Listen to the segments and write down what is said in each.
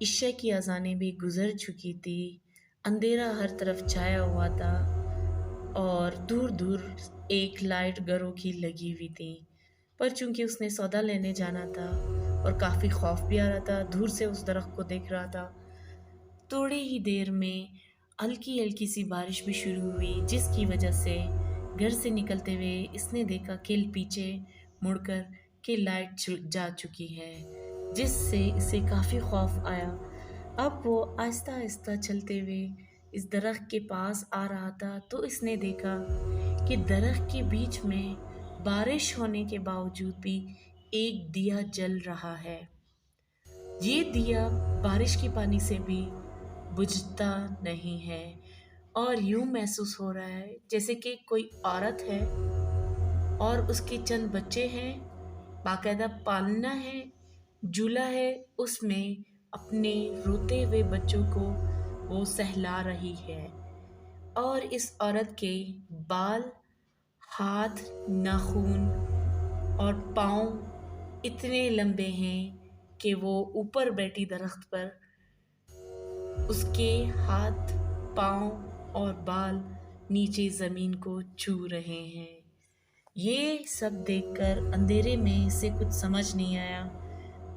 عشاء کی اذانیں بھی گزر چکی تھی، اندھیرا ہر طرف چھایا ہوا تھا اور دور دور ایک لائٹ گھروں کی لگی ہوئی تھی۔ پر چونکہ اس نے سودا لینے جانا تھا اور کافی خوف بھی آ رہا تھا، دور سے اس درخت کو دیکھ رہا تھا، تھوڑے ہی دیر میں ہلکی ہلکی سی بارش بھی شروع ہوئی، جس کی وجہ سے گھر سے نکلتے ہوئے اس نے دیکھا کہ پیچھے مڑ کر کہ لائٹ جا چکی ہے، جس سے اسے کافی خوف آیا۔ اب وہ آہستہ آہستہ چلتے ہوئے اس درخت کے پاس آ رہا تھا تو اس نے دیکھا کہ درخت کے بیچ میں بارش ہونے کے باوجود بھی ایک دیا جل رہا ہے۔ یہ دیا بارش کے پانی سے بھی بجھتا نہیں ہے اور یوں محسوس ہو رہا ہے جیسے کہ کوئی عورت ہے اور اس کے چند بچے ہیں، باقاعدہ پالنا ہے، جھولا ہے، اس میں اپنے روتے ہوئے بچوں کو وہ سہلا رہی ہے، اور اس عورت کے بال، ہاتھ، ناخن اور پاؤں اتنے لمبے ہیں کہ وہ اوپر بیٹھی درخت پر اس کے ہاتھ، پاؤں اور بال نیچے زمین کو چھو رہے ہیں۔ یہ سب دیکھ کر اندھیرے میں اسے کچھ سمجھ نہیں آیا،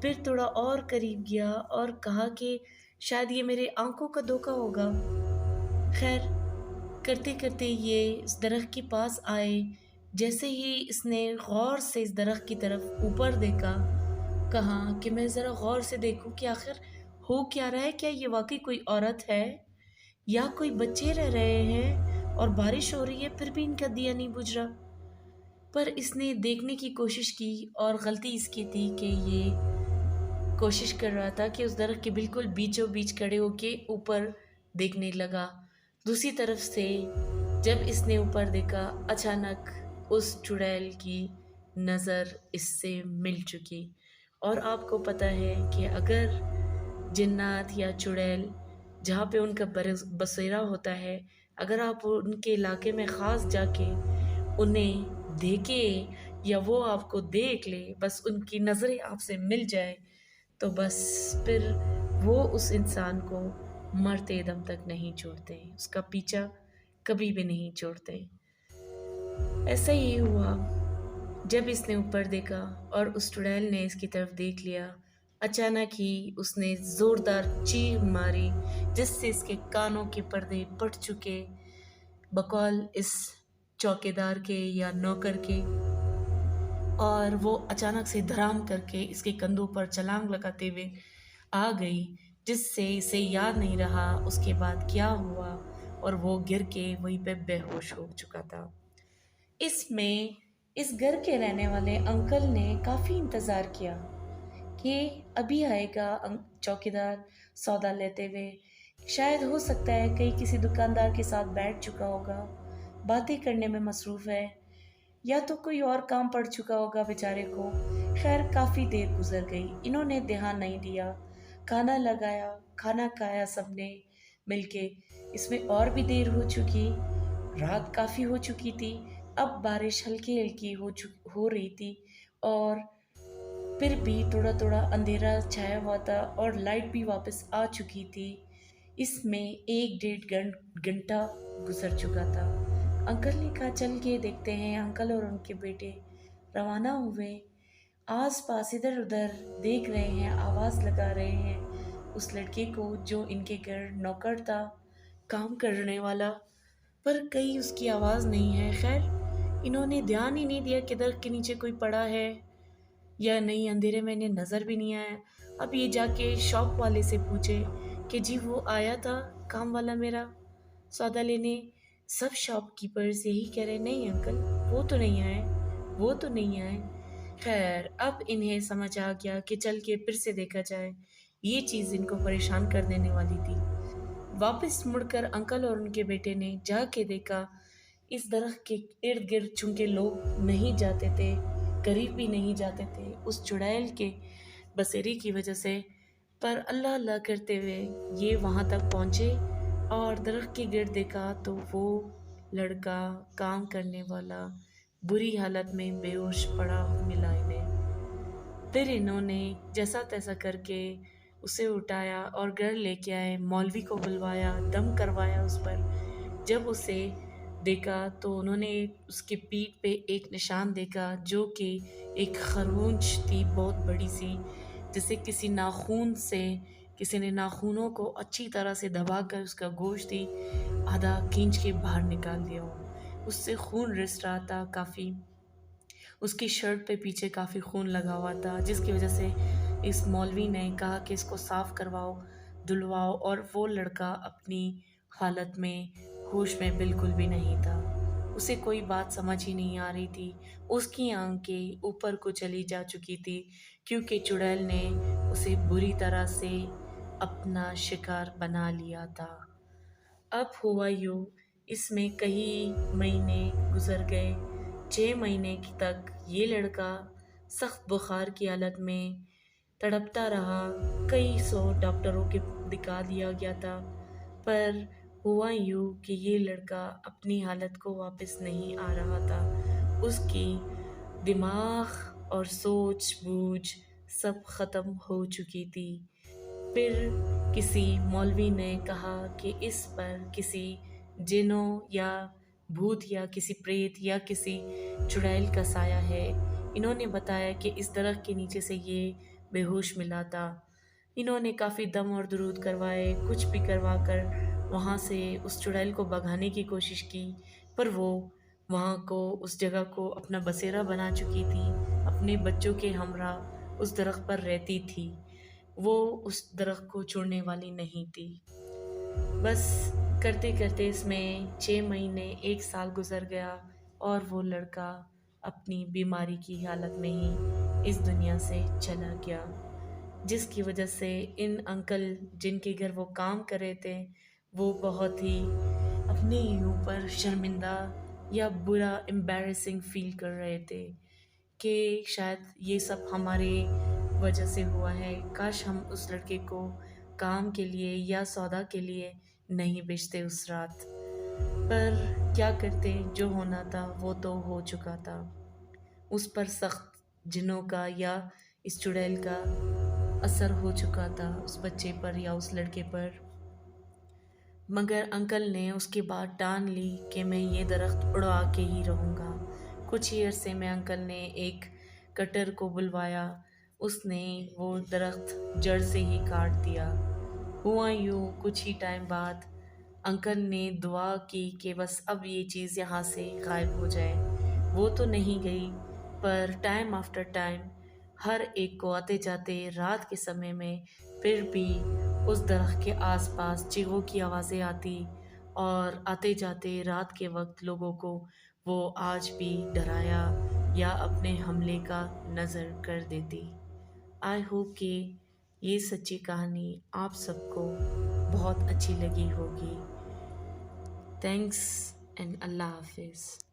پھر تھوڑا اور قریب گیا اور کہا کہ شاید یہ میرے آنکھوں کا دھوکہ ہوگا۔ خیر، کرتے کرتے یہ اس درخت کے پاس آئے، جیسے ہی اس نے غور سے اس درخت کی طرف اوپر دیکھا، کہا کہ میں ذرا غور سے دیکھوں کہ آخر ہو کیا رہا ہے، کیا یہ واقعی کوئی عورت ہے یا کوئی بچے رہ رہے ہیں اور بارش ہو رہی ہے پھر بھی ان کا دیا نہیں بجھ رہا۔ پر اس نے دیکھنے کی کوشش کی اور غلطی اس کی تھی کہ یہ کوشش کر رہا تھا کہ اس درخت کے بالکل بیچوں بیچ کھڑے ہو کے اوپر دیکھنے لگا۔ دوسری طرف سے جب اس نے اوپر دیکھا، اچانک اس چڑیل کی نظر اس سے مل چکی، اور آپ کو پتہ ہے کہ اگر جنات یا چڑیل جہاں پہ ان کا بسیرا ہوتا ہے، اگر آپ ان کے علاقے میں خاص جا کے انہیں دیکھے یا وہ آپ کو دیکھ لے، بس ان کی نظریں آپ سے مل جائے تو بس پھر وہ اس انسان کو مرتے دم تک نہیں چھوڑتے، اس کا پیچھا کبھی بھی نہیں چھوڑتے۔ ایسا ہی ہوا جب اس نے اوپر دیکھا اور اس چڑیل نے اس کی طرف دیکھ لیا، اچانک ہی اس نے زوردار چیخ ماری جس سے اس کے کانوں کے پردے پھٹ چکے، بقول اس چوکیدار کے یا نوکر کے، اور وہ اچانک سے دھڑام کر کے اس کے کندھوں پر چھلانگ لگاتے ہوئے آ گئی، جس سے اسے یاد نہیں رہا اس کے بعد کیا ہوا، اور وہ گر کے وہیں پہ بے ہوش ہو چکا تھا۔ اس میں اس گھر کے رہنے والے انکل نے کافی انتظار کیا کہ ابھی آئے گا چوکیدار سودا لیتے ہوئے، شاید ہو سکتا ہے کہیں کسی دکاندار کے ساتھ بیٹھ چکا ہوگا، باتیں کرنے میں مصروف ہے، یا تو کوئی اور کام پڑ چکا ہوگا بیچارے کو۔ خیر، کافی دیر گزر گئی، انہوں نے دھیان نہیں دیا، کھانا لگایا، کھانا کھایا سب نے مل کے، اس میں اور بھی دیر ہو چکی، رات کافی ہو چکی تھی، اب بارش ہلکی ہلکی ہو رہی تھی، اور پھر بھی تھوڑا تھوڑا اندھیرا چھایا ہوا تھا اور لائٹ بھی واپس آ چکی تھی۔ اس میں 1-1.5 گھنٹہ گزر چکا تھا۔ انکل نے کہا چل کے دیکھتے ہیں۔ انکل اور ان کے بیٹے روانہ ہوئے، آس پاس ادھر ادھر دیکھ رہے ہیں، آواز لگا رہے ہیں اس لڑکے کو جو ان کے گھر نوکر تھا، کام کرنے والا، پر کہیں اس کی آواز نہیں ہے۔ خیر، انہوں نے دھیان ہی نہیں دیا کہ درخت کے نیچے کوئی پڑا ہے یا نہیں، اندھیرے میں انہیں نظر بھی نہیں آیا۔ اب یہ جا کے شاپ والے سے پوچھے کہ جی وہ آیا تھا کام والا میرا سودا لینے؟ سب شاپ کیپرز یہی کہہ رہے نہیں انکل، وہ تو نہیں آئے، وہ تو نہیں آئے۔ خیر، اب انہیں سمجھ آ گیا کہ چل کے پھر سے دیکھا جائے، یہ چیز ان کو پریشان کر دینے والی تھی۔ واپس مڑ کر انکل اور ان کے بیٹے نے جا کے دیکھا، اس درخت کے ارد گرد چونکہ لوگ نہیں جاتے تھے، قریب بھی نہیں جاتے تھے اس چڑیل کے بسیرے کی وجہ سے، پر اللہ اللہ کرتے ہوئے یہ وہاں تک پہنچے اور درخت کے گرد دیکھا تو وہ لڑکا کام کرنے والا بری حالت میں بے ہوش پڑا ملا انہیں۔ پھر انہوں نے جیسا تیسا کر کے اسے اٹھایا اور گھر لے کے آئے، مولوی کو بلوایا، دم کروایا اس پر۔ جب اسے دیکھا تو انہوں نے اس کے پیٹھ پہ ایک نشان دیکھا جو کہ ایک خرگوش تھی بہت بڑی سی، جسے کسی نے ناخونوں کو اچھی طرح سے دبا کر اس کا گوشت ہی آدھا کھینچ کے باہر نکال دیا ہو۔ اس سے خون رس رہا تھا کافی، اس کی شرٹ پہ پیچھے کافی خون لگا ہوا تھا، جس کی وجہ سے اس مولوی نے کہا کہ اس کو صاف کرواؤ، دھلواؤ، اور وہ لڑکا اپنی حالت میں ہوش میں بالکل بھی نہیں تھا۔ اسے کوئی بات سمجھ ہی نہیں آ رہی تھی، اس کی آنکھیں اوپر کو چلی جا چکی تھی کیونکہ چڑیل نے اسے بری طرح سے اپنا شکار بنا لیا تھا۔ اب ہوا یوں، اس میں کئی مہینے گزر گئے۔ 6 مہینے تک یہ لڑکا سخت بخار کی حالت میں تڑپتا رہا، کئی سو ڈاکٹروں کے دکھا دیا گیا تھا، پر ہوا یوں کہ یہ لڑکا اپنی حالت کو واپس نہیں آ رہا تھا۔ اس کی دماغ اور سوچ بوجھ سب ختم ہو چکی تھی۔ پھر کسی مولوی نے کہا کہ اس پر کسی جنوں یا بھوت یا کسی پریت یا کسی چڑیل کا سایہ ہے۔ انہوں نے بتایا کہ اس درخت کے نیچے سے یہ بے ہوش ملا تھا۔ انہوں نے کافی دم اور درود کروائے، کچھ بھی کروا کر وہاں سے اس چڑیل کو بھگانے کی کوشش کی، پر وہ وہاں کو اس جگہ کو اپنا بسیرا بنا چکی تھی، اپنے بچوں کے ہمراہ اس درخت پر رہتی تھی، وہ اس درخت کو چھوڑنے والی نہیں تھی۔ بس کرتے کرتے اس میں 6 مہینے 1 سال گزر گیا اور وہ لڑکا اپنی بیماری کی حالت میں ہی اس دنیا سے چلا گیا، جس کی وجہ سے ان انکل جن کے گھر وہ کام کر رہے تھے وہ بہت ہی اپنے ہی اوپر شرمندہ یا برا امبیرسنگ فیل کر رہے تھے کہ شاید یہ سب ہمارے وجہ سے ہوا ہے، کاش ہم اس لڑکے کو کام کے لیے یا سودا کے لیے نہیں بیچتے اس رات، پر کیا کرتے، جو ہونا تھا وہ تو ہو چکا تھا۔ اس پر سخت جنوں کا یا اس چڑیل کا اثر ہو چکا تھا اس بچے پر یا اس لڑکے پر، مگر انکل نے اس کے بعد ٹان لی کہ میں یہ درخت اڑوا کے ہی رہوں گا۔ کچھ ہی عرصے میں انکل نے ایک کٹر کو بلوایا، اس نے وہ درخت جڑ سے ہی کاٹ دیا۔ ہوا یوں، کچھ ہی ٹائم بعد انکل نے دعا کی کہ بس اب یہ چیز یہاں سے غائب ہو جائے۔ وہ تو نہیں گئی، پر ٹائم آفٹر ٹائم ہر ایک کو آتے جاتے رات کے سمے میں پھر بھی اس درخت کے آس پاس چیخوں کی آوازیں آتی، اور آتے جاتے رات کے وقت لوگوں کو وہ آج بھی ڈرایا یا اپنے حملے کا نظر کر دیتی۔ آئی ہوپ کہ یہ سچی کہانی آپ سب کو بہت اچھی لگی ہوگی۔ تھینکس اینڈ اللہ حافظ۔